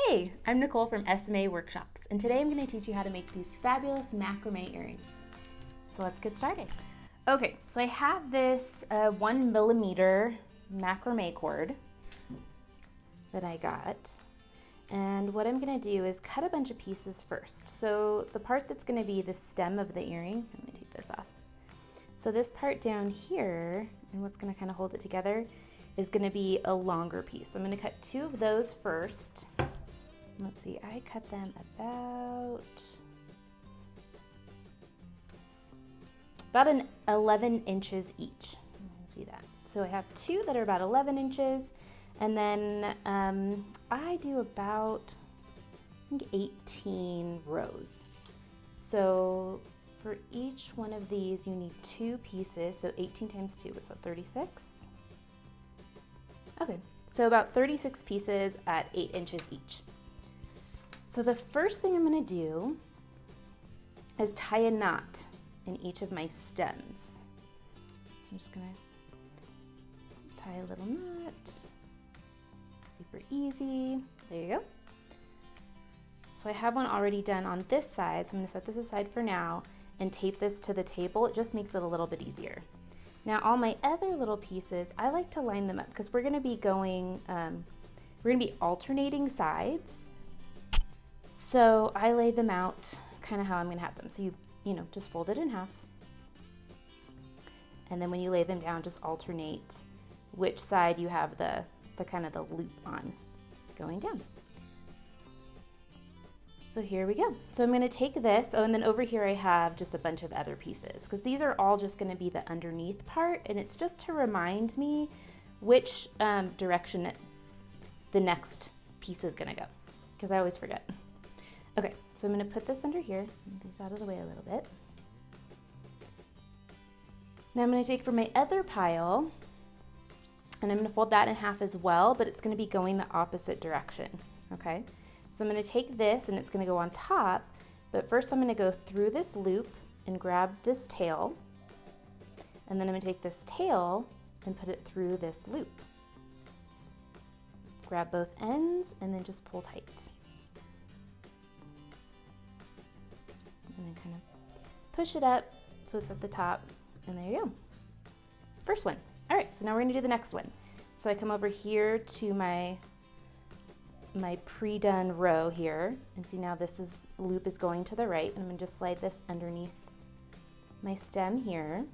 Hey, I'm Nicole from SMA Workshops, and today I'm going to teach you how to make these fabulous macrame earrings. So let's get started. Okay, so I have this 1mm macrame cord that I got, and what I'm going to do is cut a bunch of pieces first. So the part that's going to be the stem of the earring, let me take this off. So this part down here, and what's going to kind of hold it together, is going to be a longer piece. So I'm going to cut 2 of those first. Let's see, I cut them about an 11 inches each. See that? So I have 2 that are about 11 inches, and then I do about, I think, 18 rows. So for each one of these, you need 2 pieces. So 18 times 2, what's that, 36? Okay, so about 36 pieces at 8 inches each. So the first thing I'm going to do is tie a knot in each of my stems. So I'm just going to tie a little knot. Super easy. There you go. So I have one already done on this side, so I'm going to set this aside for now and tape this to the table. It just makes it a little bit easier. Now all my other little pieces, I like to line them up because we're going to be going, we're going to be alternating sides. So I lay them out kind of how I'm going to have them. So you know, just fold it in half. And then when you lay them down, just alternate which side you have the kind of the loop on going down. So here we go. So I'm going to take this, and then over here I have just a bunch of other pieces because these are all just going to be the underneath part, and it's just to remind me which direction the next piece is going to go because I always forget. Okay, so I'm going to put this under here, move these out of the way a little bit. Now I'm going to take from my other pile, and I'm going to fold that in half as well, but it's going to be going the opposite direction, okay? So I'm going to take this, and it's going to go on top, but first I'm going to go through this loop and grab this tail, and then I'm going to take this tail and put it through this loop. Grab both ends, and then just pull tight. And then kind of push it up so it's at the top, and there you go. First one. All right, so now we're gonna do the next one. So I come over here to my pre-done row here, and see now this loop is going to the right, and I'm gonna just slide this underneath my stem here.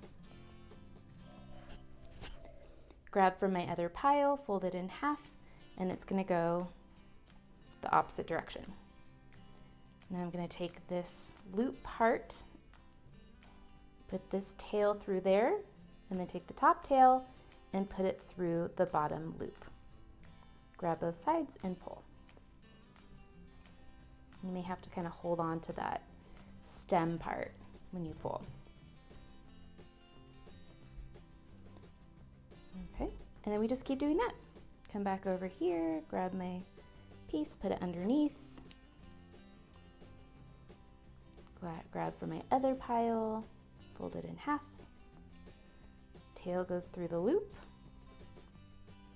Grab from my other pile, fold it in half, and it's gonna go the opposite direction. Now I'm going to take this loop part, put this tail through there, and then take the top tail and put it through the bottom loop. Grab both sides and pull. You may have to kind of hold on to that stem part when you pull. Okay, and then we just keep doing that. Come back over here, grab my piece, put it underneath. Grab from my other pile, fold it in half. Tail goes through the loop.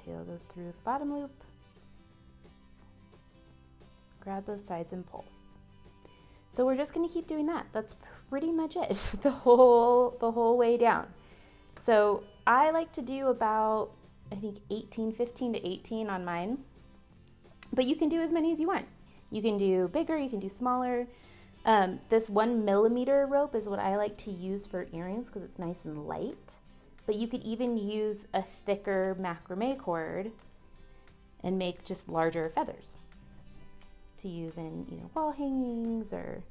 Tail goes through the bottom loop. Grab both sides and pull. So we're just going to keep doing that. That's pretty much it, the whole way down. So I like to do about, I think 15 to 18 on mine, but you can do as many as you want. You can do bigger, you can do smaller. This 1mm rope is what I like to use for earrings because it's nice and light, but you could even use a thicker macrame cord and make just larger feathers to use in, you know, wall hangings or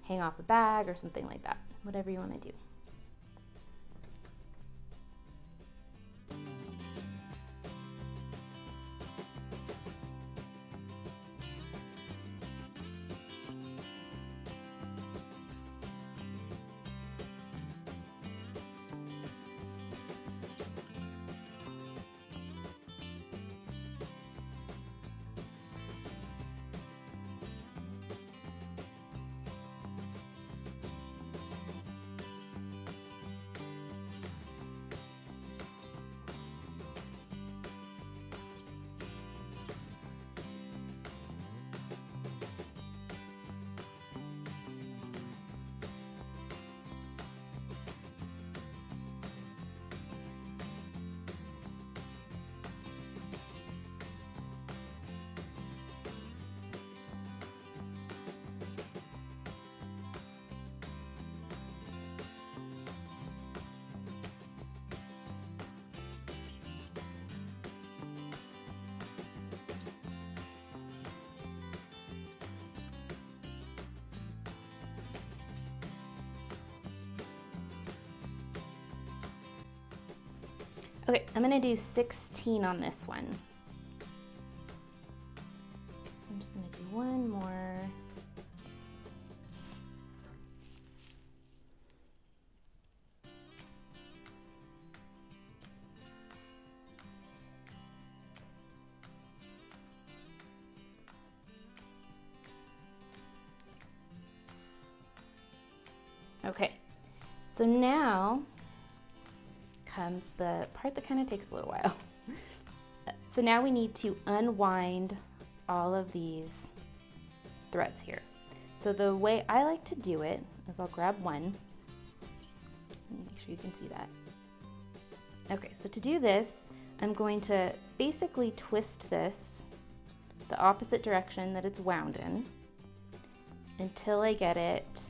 hang off a bag or something like that, whatever you want to do. Okay, I'm gonna do 16 on this one. So I'm just gonna do one more. Okay, so now comes the part that kind of takes a little while. So now we need to unwind all of these threads here. So the way I like to do it is I'll grab one. Make sure you can see that. Okay, so to do this, I'm going to basically twist this the opposite direction that it's wound in until I get it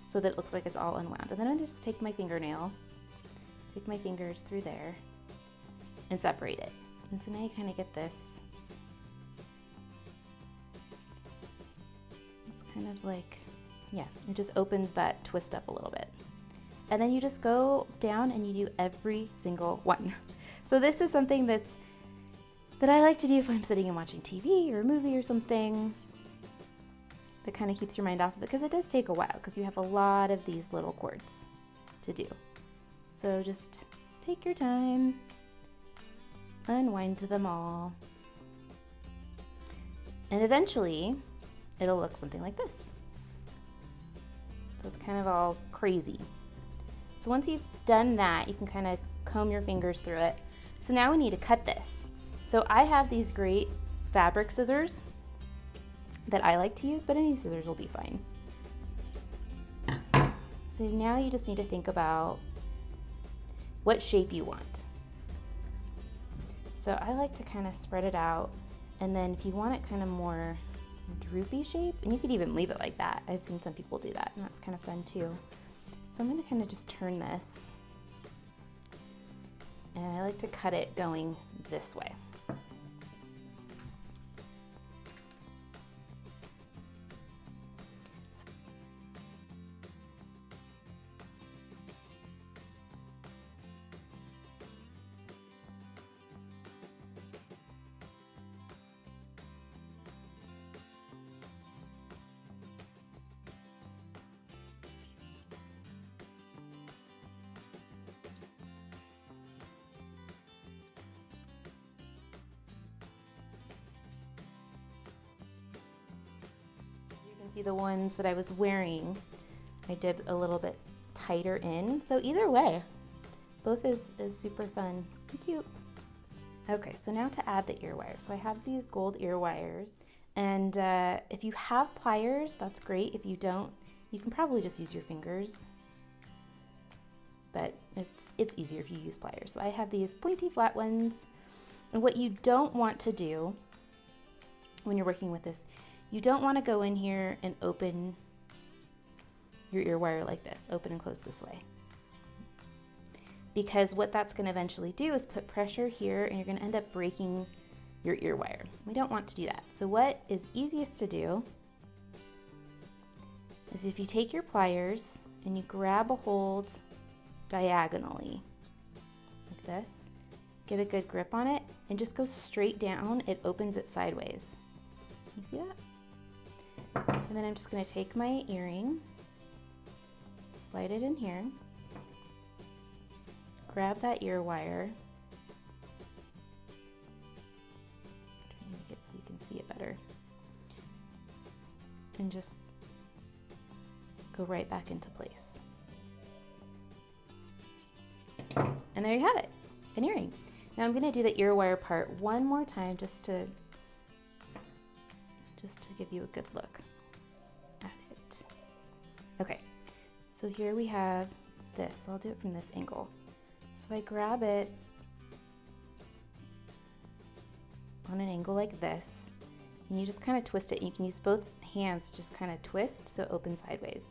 so that it looks like it's all unwound. And then I'm just take my fingernail, take my fingers through there and separate it. And so now you kind of get this. It's kind of like, yeah, it just opens that twist up a little bit. And then you just go down and you do every single one. So this is something that I like to do if I'm sitting and watching TV or a movie or something. That kind of keeps your mind off of it because it does take a while because you have a lot of these little cords to do. So just take your time, unwind them all, and eventually it'll look something like this. So it's kind of all crazy. So once you've done that, you can kind of comb your fingers through it. So now we need to cut this. So I have these great fabric scissors that I like to use, but any scissors will be fine. So now you just need to think about what shape you want. So I like to kind of spread it out, and then if you want it kind of more droopy shape, and you could even leave it like that. I've seen some people do that, and that's kind of fun too. So I'm going to kind of just turn this, and I like to cut it going this way. See the ones that I was wearing, I did a little bit tighter in. So either way, both is super fun and cute. Okay, so now to add the ear wires. So I have these gold ear wires, and if you have pliers, that's great. If you don't, you can probably just use your fingers, but it's easier if you use pliers. So I have these pointy flat ones, and what you don't want to do when you're working with this, you don't want to go in here and open your ear wire like this, open and close this way. Because what that's going to eventually do is put pressure here, and you're going to end up breaking your ear wire. We don't want to do that. So what is easiest to do is if you take your pliers and you grab a hold diagonally like this, get a good grip on it, and just go straight down. It opens it sideways. You see that? And then I'm just going to take my earring, slide it in here, grab that ear wire, try to make it so you can see it better, and just go right back into place. And there you have it, an earring. Now I'm going to do the ear wire part one more time just to give you a good look at it. Okay, so here we have this. So I'll do it from this angle. So I grab it on an angle like this, and you just kind of twist it. You can use both hands, just kind of twist so it opens sideways.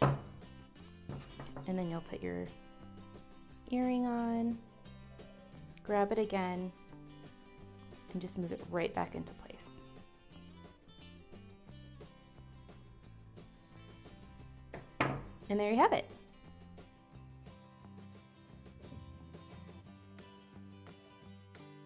And then you'll put your earring on, grab it again, and just move it right back into place. And there you have it.